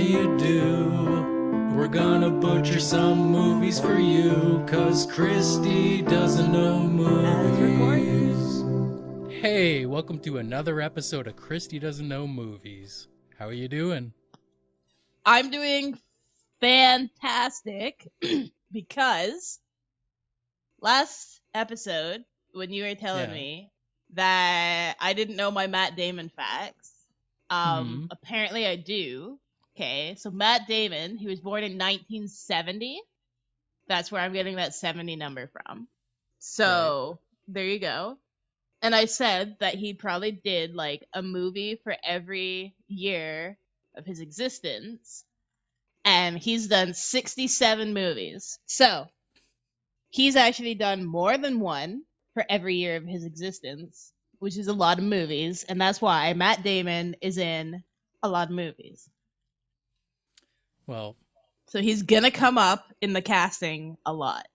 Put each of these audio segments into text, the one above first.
do you do? We're gonna butcher some movies for you, cause Kristy doesn't know movies. Hey, welcome to another episode of Kristy Doesn't Know Movies. How are you doing? I'm doing fantastic because last episode, when you were telling me that I didn't know my Matt Damon facts, apparently I do. Okay, so Matt Damon, he was born in 1970. That's where I'm getting that 70 number from. So there you go. And I said that he probably did like a movie for every year of his existence. And he's done 67 movies. So he's actually done more than one for every year of his existence, which is a lot of movies. And that's why Matt Damon is in a lot of movies. Well, so he's going to come up in the casting a lot.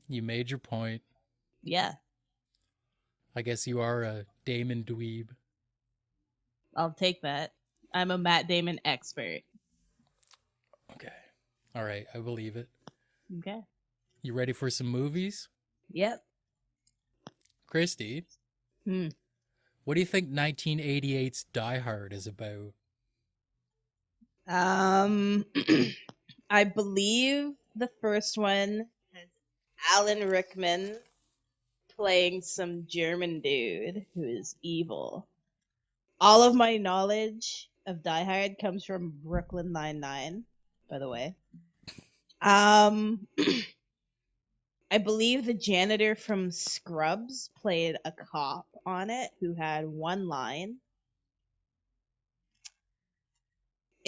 You made your point. Yeah. I guess you are a Damon dweeb. I'll take that. I'm a Matt Damon expert. Okay. All right, I believe it. Okay. You ready for some movies? Yep. Kristy, what do you think 1988's Die Hard is about? I believe the first one has Alan Rickman playing some German dude who is evil. All of my knowledge of Die Hard comes from Brooklyn Nine-Nine, by the way. I believe the janitor from Scrubs played a cop on it who had one line.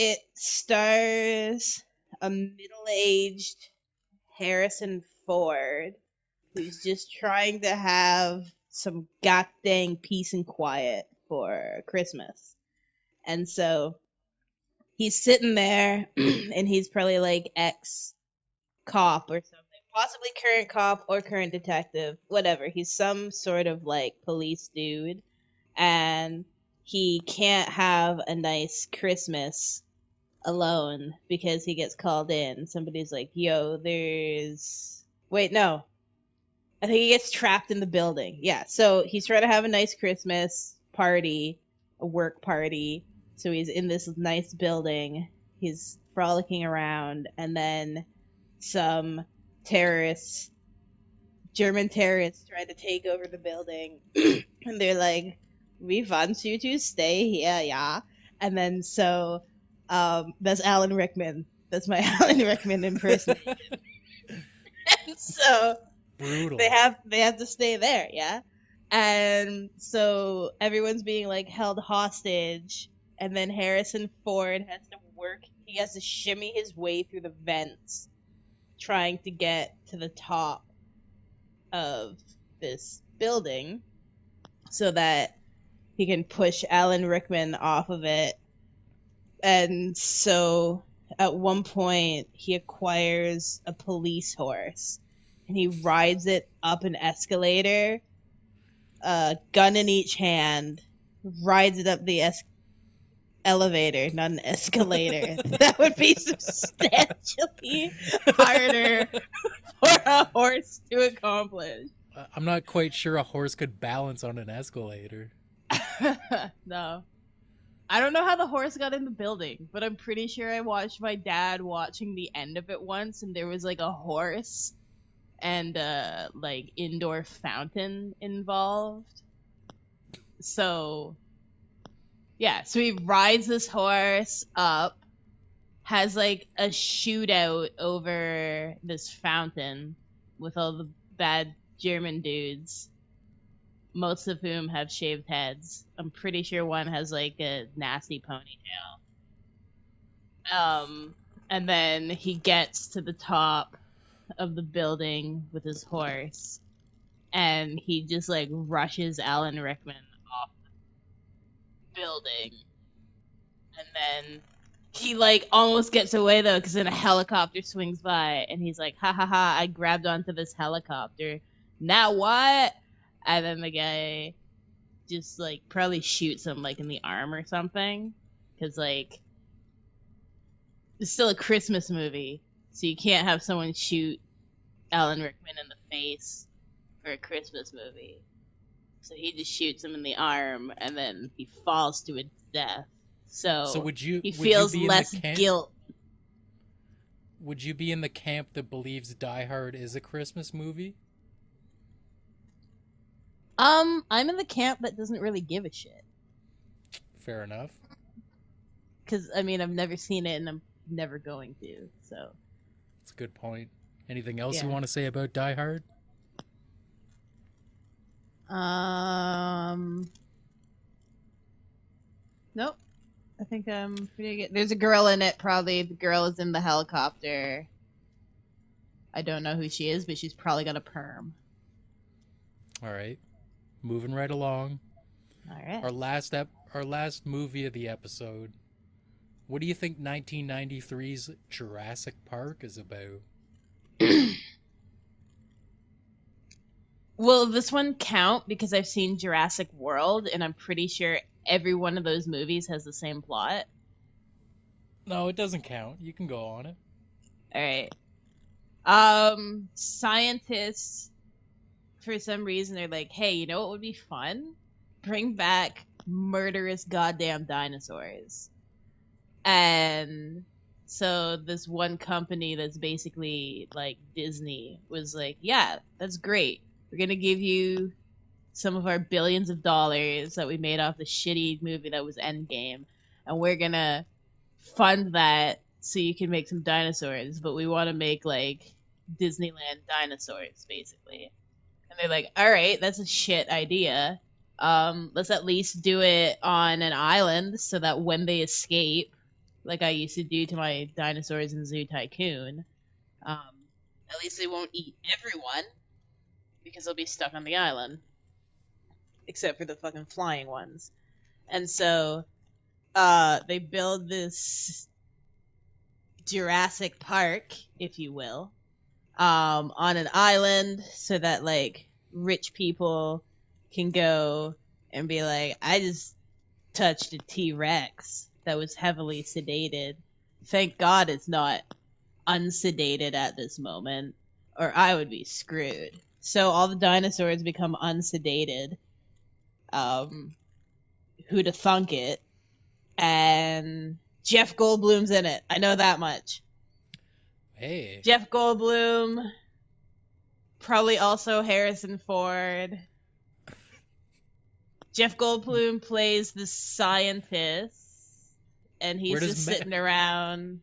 It stars a middle-aged Harrison Ford who's just trying to have some goddamn peace and quiet for Christmas. And so he's sitting there and he's probably like ex-cop or something. Possibly current cop or current detective. Whatever. He's some sort of like police dude. And he can't have a nice Christmas alone because he gets called in. Somebody's like, yo, there's... Wait, no. I think he gets trapped in the building. Yeah, so he's trying to have a nice Christmas party, a work party. So he's in this nice building. He's frolicking around, and then some terrorists, German terrorists, try to take over the building. And they're like, we want you to stay here, yeah. And then so, that's Alan Rickman. That's my Alan Rickman impersonation. And so... Brutal. They have to stay there, yeah? And so everyone's being like held hostage, and then Harrison Ford has to work. He has to shimmy his way through the vents trying to get to the top of this building so that he can push Alan Rickman off of it. And so at one point he acquires a police horse. And he rides it up an escalator, gun in each hand, rides it up the elevator, not an escalator. That would be substantially harder for a horse to accomplish. I'm not quite sure a horse could balance on an escalator. No. I don't know how the horse got in the building, but I'm pretty sure I watched my dad watching the end of it once, and there was like a horse and like indoor fountain involved. So yeah, so he rides this horse up, has like a shootout over this fountain with all the bad German dudes, most of whom have shaved heads. I'm pretty sure one has like a nasty ponytail. And then he gets to the top of the building with his horse, and he just like rushes Alan Rickman off the building, and then he like almost gets away though because then a helicopter swings by, and he's like, ha ha ha, I grabbed onto this helicopter, now what? And then the guy just like probably shoots him like in the arm or something, because like it's still a Christmas movie, so you can't have someone shoot Alan Rickman in the face for a Christmas movie. So he just shoots him in the arm, and then he falls to his death. So So would you he would you feels be in the less camp? guilt. Would you be in the camp that believes Die Hard is a Christmas movie? I'm in the camp that doesn't really give a shit. Fair enough. Because, I mean, I've never seen it, and I'm never going to, so. That's a good point. Anything else Yeah. you want to say about Die Hard? Nope. I think I'm pretty good. There's a girl in it, probably. The girl is in the helicopter. I don't know who she is, but she's probably got a perm. All right. Moving right along. All right. Our last movie of the episode. What do you think 1993's Jurassic Park is about? Will this one count because I've seen Jurassic World, and I'm pretty sure every one of those movies has the same plot? No, it doesn't count. You can go on it. All right. Scientists, for some reason, they're like, hey, you know what would be fun? Bring back murderous goddamn dinosaurs. And so this one company that's basically like Disney was like, yeah, that's great. We're going to give you some of our billions of dollars that we made off the shitty movie that was Endgame. And we're going to fund that so you can make some dinosaurs. But we want to make like Disneyland dinosaurs, basically. And they're like, all right, that's a shit idea. Let's at least do it on an island so that when they escape, like I used to do to my dinosaurs in Zoo Tycoon, at least they won't eat everyone because they'll be stuck on the island, except for the fucking flying ones. And so they build this Jurassic Park, if you will, on an island so that like rich people can go and be like, I just touched a T-Rex that was heavily sedated. Thank God it's not unsedated at this moment, or I would be screwed. So all the dinosaurs become unsedated. Who'da thunk it? And Jeff Goldblum's in it. I know that much. Hey. Jeff Goldblum, probably also Harrison Ford. Jeff Goldblum plays the scientist, and he's just sitting around.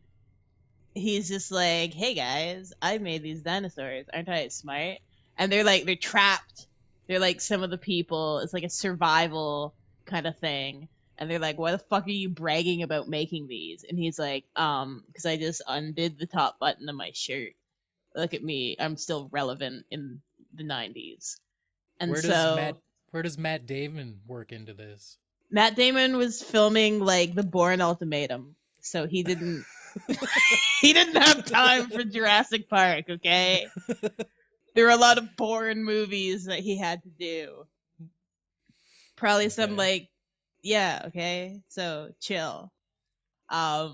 He's just like, hey guys, I made these dinosaurs. Aren't I smart? And they're trapped. They're like some of the people. It's like a survival kind of thing. And they're like, why the fuck are you bragging about making these? And he's like, because I just undid the top button of my shirt. Look at me. I'm still relevant in the 90s. And where does Matt Damon work into this? Matt Damon was filming like The Bourne Ultimatum. So he didn't he didn't have time for Jurassic Park, okay? There were a lot of Bourne movies that he had to do. Probably some like, yeah, okay? So chill. So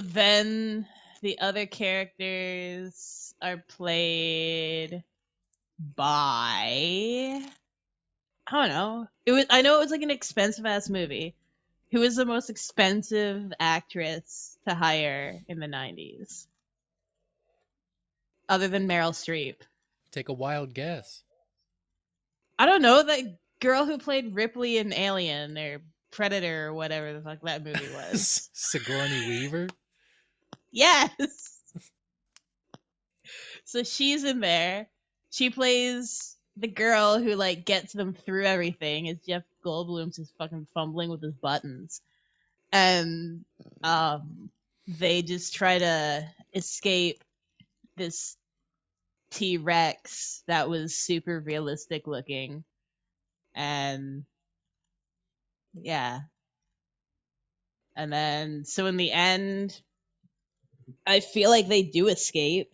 then the other characters are played by, I don't know. I know it was like an expensive ass movie. Who was the most expensive actress to hire in the 90s? Other than Meryl Streep. Take a wild guess. I don't know, that girl who played Ripley in Alien or Predator or whatever the fuck that movie was. Sigourney Weaver? Yes! So she's in there. She plays the girl who like gets them through everything, as Jeff Goldblum's just fucking fumbling with his buttons. And they just try to escape this T-Rex that was super realistic looking. And yeah. And then, so in the end, I feel like they do escape.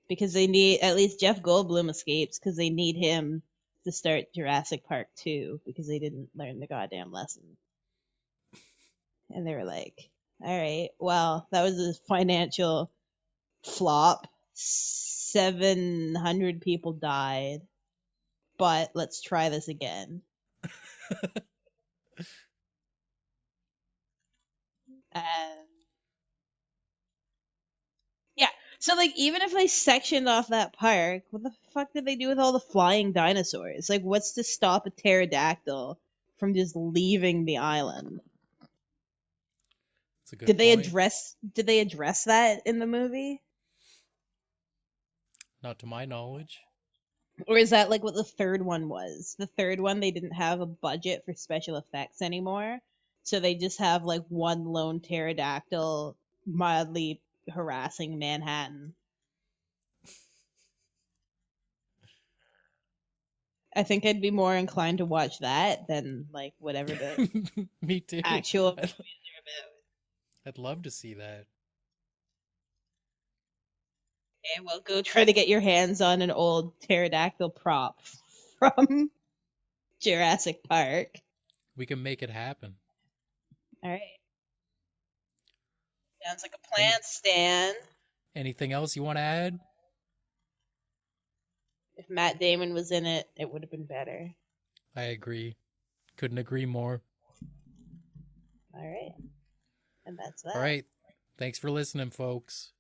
Because they need, at least Jeff Goldblum escapes, because they need him to start Jurassic Park 2, because they didn't learn the goddamn lesson. And they were like, all right, well, that was a financial flop. 700 people died, but let's try this again. And yeah, so like even if they sectioned off that park, what the fuck did they do with all the flying dinosaurs? Like, what's to stop a pterodactyl from just leaving the island? It's a good Did they point. address that in the movie? Not to my knowledge. Or is that like what the third one was? The third one, they didn't have a budget for special effects anymore. So they just have like one lone pterodactyl mildly harassing Manhattan. I think I'd be more inclined to watch that than like whatever the Me too. actual I'd, movies are about. I'd love to see that. Okay, well, go try to get your hands on an old pterodactyl prop from Jurassic Park. We can make it happen. All right. Sounds like a plan, Any Stan. anything else you want to add? If Matt Damon was in it, it would have been better. I agree. Couldn't agree more. All right. And that's that. All right. Thanks for listening, folks.